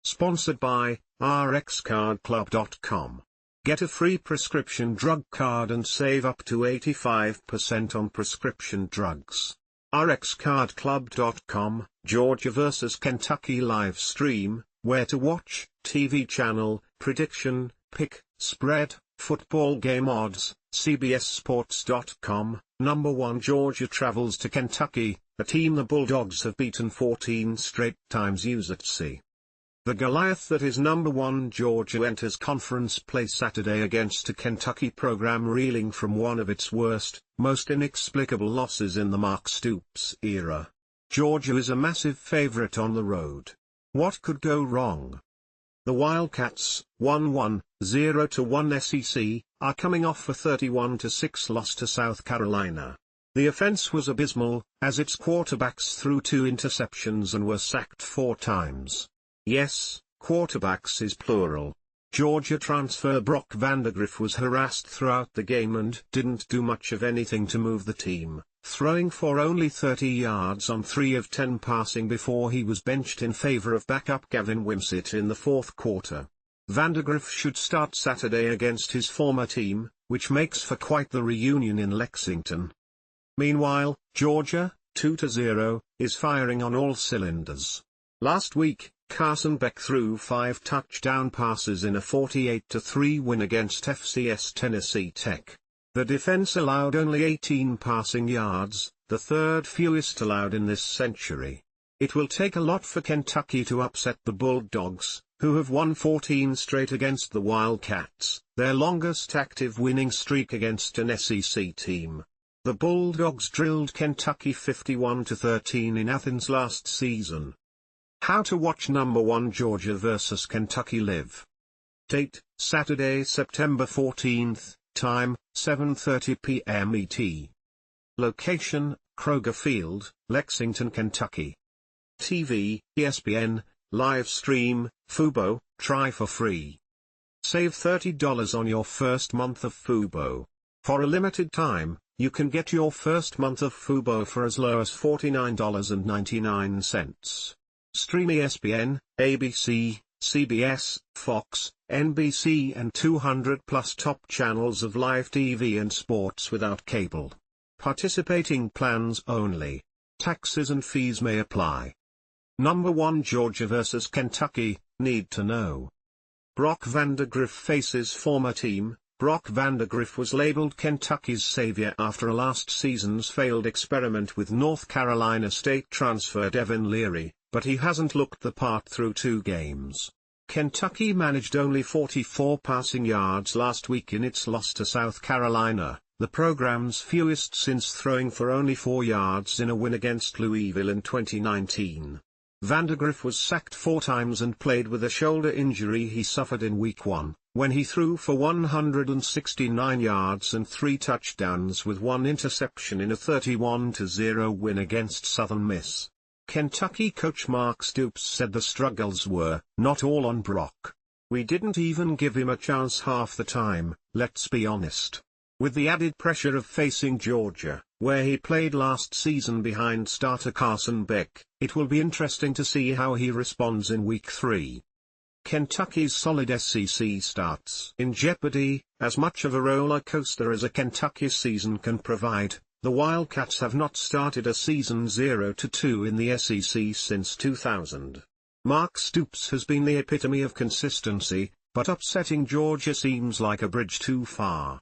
Sponsored by rxcardclub.com. Get a free prescription drug card and save up to 85% on prescription drugs. rxcardclub.com, Georgia vs Kentucky live stream, where to watch, TV channel, prediction, pick, spread, football game odds, Cbssports.com. Number 1 Georgia travels to Kentucky, a team the Bulldogs have beaten 14 straight times. USATSI. The Goliath that is number 1 Georgia enters conference play Saturday against a Kentucky program reeling from one of its worst, most inexplicable losses in the Mark Stoops era. Georgia is a massive favorite on the road. What could go wrong? The Wildcats, 1-1, 0-1 SEC, are coming off a 31-6 loss to South Carolina. The offense was abysmal, as its quarterbacks threw 2 interceptions and were sacked 4 times. Yes, quarterbacks is plural. Georgia transfer Brock Vandagriff was harassed throughout the game and didn't do much of anything to move the team, throwing for only 30 yards on 3 of 10 passing before he was benched in favor of backup Gavin Wimsatt in the fourth quarter. Vandagriff should start Saturday against his former team, which makes for quite the reunion in Lexington. Meanwhile, Georgia, 2-0, is firing on all cylinders. Last week, Carson Beck threw 5 touchdown passes in a 48-3 win against FCS Tennessee Tech. The defense allowed only 18 passing yards, the third fewest allowed in this century. It will take a lot for Kentucky to upset the Bulldogs, who have won 14 straight against the Wildcats, their longest active winning streak against an SEC team. The Bulldogs drilled Kentucky 51-13 in Athens last season. How to watch number 1 Georgia vs Kentucky live. Date, Saturday, September 14th, time, 7:30 p.m. ET. Location, Kroger Field, Lexington, Kentucky. TV, ESPN, live stream, Fubo, try for free. Save $30 on your first month of Fubo. For a limited time, you can get your first month of Fubo for as low as $49.99. Stream ESPN, ABC, CBS, Fox, NBC and 200+ top channels of live TV and sports without cable. Participating plans only. Taxes and fees may apply. Number 1 Georgia vs Kentucky, need to know. Brock Vandagriff faces former team. Brock Vandagriff was labeled Kentucky's savior after last season's failed experiment with North Carolina State transfer Devin Leary, but he hasn't looked the part through 2 games. Kentucky managed only 44 passing yards last week in its loss to South Carolina, the program's fewest since throwing for only 4 yards in a win against Louisville in 2019. Vandagriff was sacked 4 times and played with a shoulder injury he suffered in Week 1, when he threw for 169 yards and 3 touchdowns with 1 interception in a 31-0 win against Southern Miss. Kentucky coach Mark Stoops said the struggles were not all on Brock. We didn't even give him a chance half the time, let's be honest. With the added pressure of facing Georgia, where he played last season behind starter Carson Beck, it will be interesting to see how he responds in Week 3. Kentucky's solid SEC starts in jeopardy, as much of a roller coaster as a Kentucky season can provide. The Wildcats have not started a season 0-2 in the SEC since 2000. Mark Stoops has been the epitome of consistency, but upsetting Georgia seems like a bridge too far.